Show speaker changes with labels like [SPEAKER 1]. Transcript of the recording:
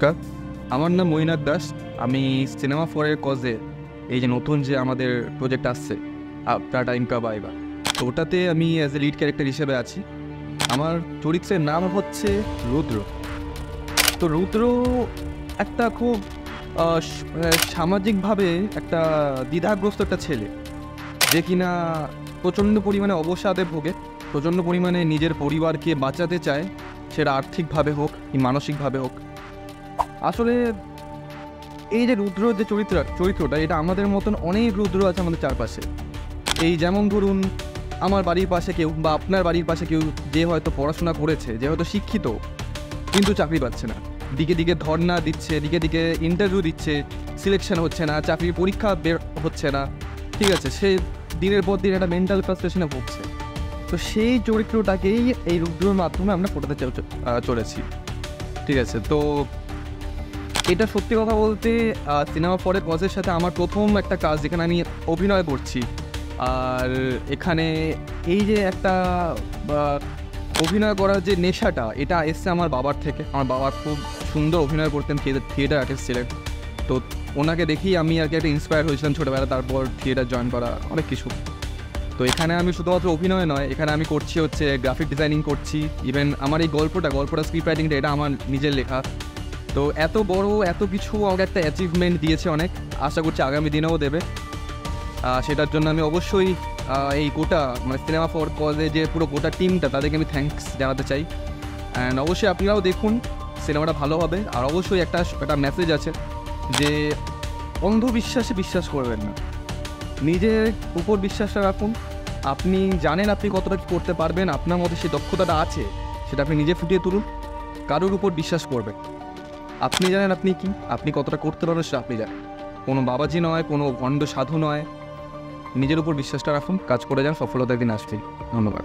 [SPEAKER 1] নমস্কার, আমার নাম মৈনাক দাস। আমি সিনেমা ফরের কজে এই যে নতুন যে আমাদের প্রজেক্ট আসছে আফটার টাইম কা বাইবা, তো ওটাতে আমি অ্যাজ এ লিড ক্যারেক্টার হিসেবে আছি। আমার চরিত্রের নাম হচ্ছে রুদ্র। তো রুদ্র একটা খুব সামাজিকভাবে একটা দ্বিধাগ্রস্ত একটা ছেলে, যে কিনা প্রচণ্ড পরিমাণে অবসাদে ভোগে, প্রচণ্ড পরিমাণে নিজের পরিবারকে বাঁচাতে চায়, সেটা আর্থিকভাবে হোক কি মানসিকভাবে হোক। আসলে এই যে রুদ্র যে চরিত্রটা, এটা আমাদের মতন অনেক রুদ্র আছে আমাদের চারপাশে। এই যেমন ধরুন, আমার বাড়ির পাশে কেউ বা আপনার বাড়ির পাশে কেউ যে হয়তো পড়াশোনা করেছে, যে হয়তো শিক্ষিত, কিন্তু চাকরি পাচ্ছে না, দিকে দিকে ধর্না দিচ্ছে, দিকে দিকে ইন্টারভিউ দিচ্ছে, সিলেকশন হচ্ছে না, চাকরির পরীক্ষা বের হচ্ছে না, ঠিক আছে, সে দিনের পর দিন একটা মেন্টাল ফ্রাস্ট্রেশনে ভুগছে। তো সেই চরিত্রটাকেই এই রুদ্রের মাধ্যমে আমরা ফোটাতে চলেছি, ঠিক আছে। তো এটা সত্যি কথা বলতে সিনেমা ফরের কজের সাথে আমার প্রথম একটা কাজ, যেখানে আমি অভিনয় করছি। আর এখানে এই যে একটা অভিনয় করার যে নেশাটা, এটা এসছে আমার বাবার থেকে। আমার বাবা খুব সুন্দর অভিনয় করতেন, থিয়েটার আর্টিস্ট ছিলেন। তো ওনাকে দেখেই আমি আর কি একটা ইন্সপায়ার হয়েছিলাম ছোটোবেলা, তারপর থিয়েটার জয়েন করা, অনেক কিছু। তো এখানে আমি শুধুমাত্র অভিনয় নয়, এখানে আমি করছি হচ্ছে গ্রাফিক ডিজাইনিং করছি। ইভেন আমার এই গল্পটা স্ক্রিপ্ট রাইটিংটা, এটা আমার নিজের লেখা। তো এত বড় এত কিছু আমাকে একটা অ্যাচিভমেন্ট দিয়েছে অনেক, আশা করছি আগামী দিনেও দেবে। সেটার জন্য আমি অবশ্যই এই গোটা সিনেমা ফর কজে যে পুরো গোটা টিমটা, তাদেরকে আমি থ্যাঙ্কস জানাতে চাই। অ্যান্ড অবশ্যই আপনারাও দেখুন, সিনেমাটা ভালো হবে। আর অবশ্যই একটা মেসেজ আছে যে অন্ধবিশ্বাসে বিশ্বাস করবেন না, নিজের উপর বিশ্বাসটা রাখুন। আপনি জানেন আপনি কতটা কী করতে পারবেন, আপনার মধ্যে সেই দক্ষতাটা আছে, সেটা আপনি নিজে ফুটিয়ে তুলুন। কারোর উপর বিশ্বাস করবেন, আপনি জানেন আপনি কি, আপনি কতটা করতে পারবেন সেটা আপনি জানেন। কোনো বাবাজি নয়, কোনো ভণ্ড সাধু নয়। নিজের উপর বিশ্বাসটা রাখুন, কাজ করে যান, সফলতা একদিন আসবেই। ধন্যবাদ।